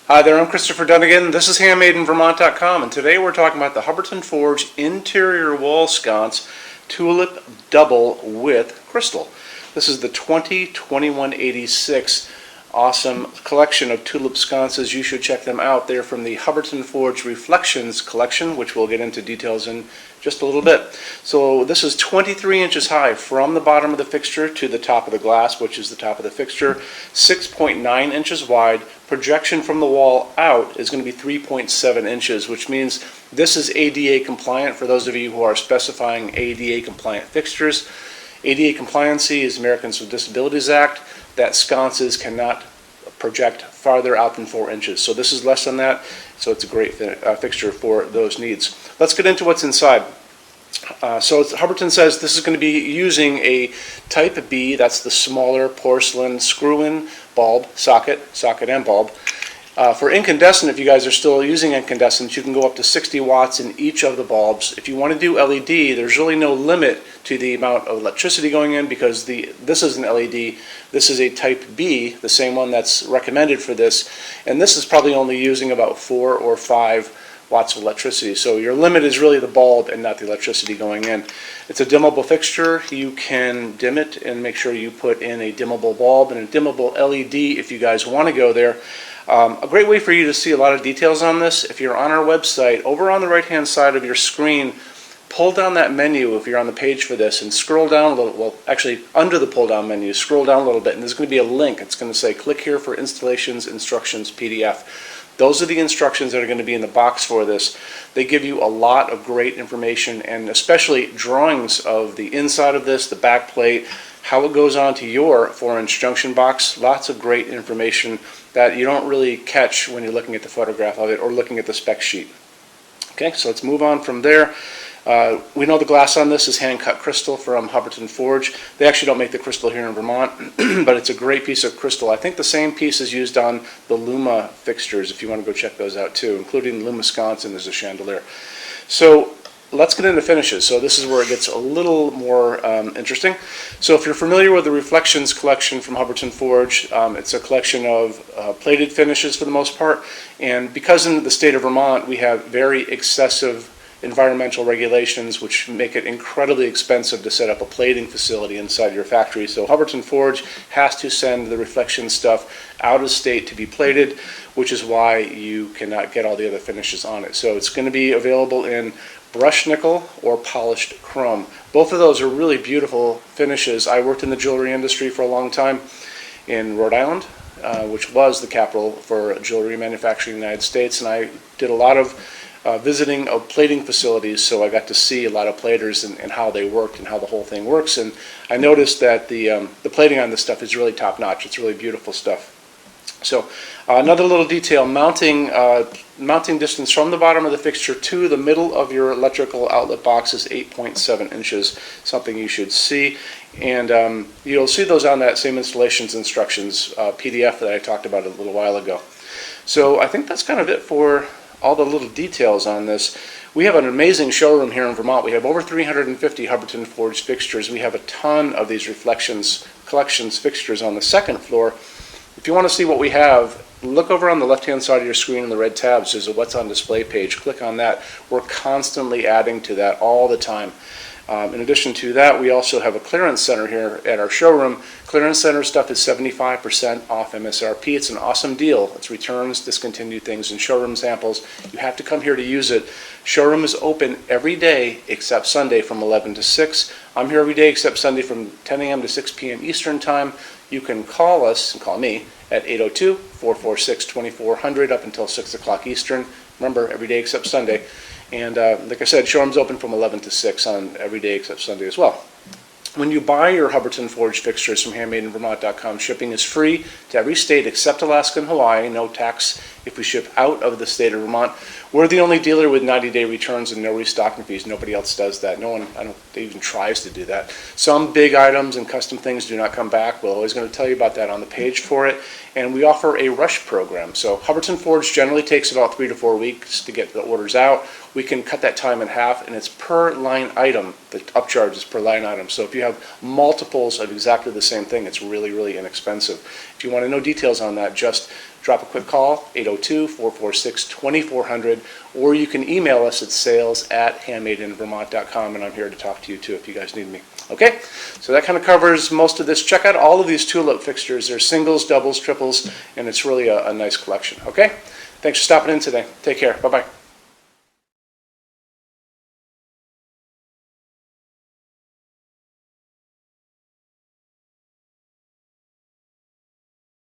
Hi there, I'm Christopher Dunnigan. This is HandmadeInVermont.com, and today we're talking about the Hubbardton Forge interior wall sconce Tulip Double with Crystal. This is the 2021-86 awesome collection of Tulip sconces. You should check them out. They're from the Hubbardton Forge Reflections collection, which we'll get into details in just a little bit. So this is 23 inches high from the bottom of the fixture to the top of the glass, which is the top of the fixture, 6.9 inches wide. Projection from the wall out is going to be 3.7 inches, which means this is ADA compliant for those of you who are specifying ADA compliant fixtures. ADA compliancy is Americans with Disabilities Act, that sconces cannot project farther out than 4 inches. So this is less than that, so it's a great fixture for those needs. Let's get into what's inside. So Hubbardton says this is going to be using a type B, that's the smaller porcelain screw-in bulb, socket and bulb. For incandescent, if you guys are still using incandescent, you can go up to 60 watts in each of the bulbs. If you want to do LED, there's really no limit to the amount of electricity going in because this is an LED. This is a type B, the same one that's recommended for this, and this is probably only using about 4 or 5 watts of electricity. So your limit is really the bulb and not the electricity going in. It's a dimmable fixture. You can dim it and make sure you put in a dimmable bulb and a dimmable LED if you guys want to go there. A great way for you to see a lot of details on this, if you're on our website, over on the right hand side of your screen, pull down that menu if you're on the page for this and scroll down a little, well actually under the pull down menu, scroll down a little bit and there's going to be a link. It's going to say click here for installations, instructions, PDF. Those are the instructions that are going to be in the box for this. They give you a lot of great information and especially drawings of the inside of this, the back plate, how it goes onto your 4-inch junction box. Lots of great information that you don't really catch when you're looking at the photograph of it or looking at the spec sheet. Okay, so let's move on from there. We know the glass on this is hand-cut crystal from Hubbardton Forge. They actually don't make the crystal here in Vermont, but it's a great piece of crystal. I think the same piece is used on the Luma fixtures, if you want to go check those out too, including the Luma sconce, and there's a chandelier. So let's get into finishes. So this is where it gets a little more interesting. So if you're familiar with the Reflections collection from Hubbardton Forge, it's a collection of plated finishes for the most part, and because in the state of Vermont we have very excessive environmental regulations which make it incredibly expensive to set up a plating facility inside your factory. So Hubbardton Forge has to send the Reflection stuff out of state to be plated, which is why you cannot get all the other finishes on it. So it's going to be available in brushed nickel or polished chrome. Both of those are really beautiful finishes. I worked in the jewelry industry for a long time in Rhode Island, which was the capital for jewelry manufacturing in the United States, and I did a lot of visiting of plating facilities, so I got to see a lot of platers and how they worked and how the whole thing works, and I noticed that the plating on this stuff is really top notch. It's really beautiful stuff. So another little detail, mounting distance from the bottom of the fixture to the middle of your electrical outlet box is 8.7 inches, something you should see, and you'll see those on that same installations instructions PDF that I talked about a little while ago. So I think that's kind of it for all the little details on this. We have an amazing showroom here in Vermont. We have over 350 Hubbardton Forge fixtures. We have a ton of these Reflections collections fixtures on the second floor. If you want to see what we have, look over on the left-hand side of your screen in the red tabs. There's a What's on Display page. Click on that. We're constantly adding to that all the time. In addition to that, we also have a clearance center here at our showroom. Clearance center stuff is 75% off MSRP. It's an awesome deal. It's returns, discontinued things, and showroom samples. You have to come here to use it. Showroom is open every day except Sunday from 11 to 6. I'm here every day except Sunday from 10 a.m. to 6 p.m. Eastern Time. You can call us, and call me, at 802-446-2400 up until 6 o'clock Eastern. Remember, every day except Sunday. And like I said, showroom's open from 11 to 6 on every day except Sunday as well. When you buy your Hubbardton Forge fixtures from HandmadeInVermont.com, shipping is free to every state except Alaska and Hawaii. No tax if we ship out of the state of Vermont. We're the only dealer with 90-day returns and no restocking fees. Nobody else does that. No one, even tries to do that. Some big items and custom things do not come back. We're always going to tell you about that on the page for it. And we offer a rush program. So Hubbardton Forge generally takes about 3 to 4 weeks to get the orders out. We can cut that time in half, and it's per line item. The upcharge is per line item. So if you have multiples of exactly the same thing, it's really, really inexpensive. If you want to know details on that, just drop a quick call, 802-446-2400, or you can email us at sales@HandmadeInVermont.com, and I'm here to talk to you too if you guys need me. Okay, so that kind of covers most of this. Check out all of these Tulip fixtures. They're singles, doubles, triples, and it's really a nice collection. Okay, thanks for stopping in today. Take care. Bye-bye.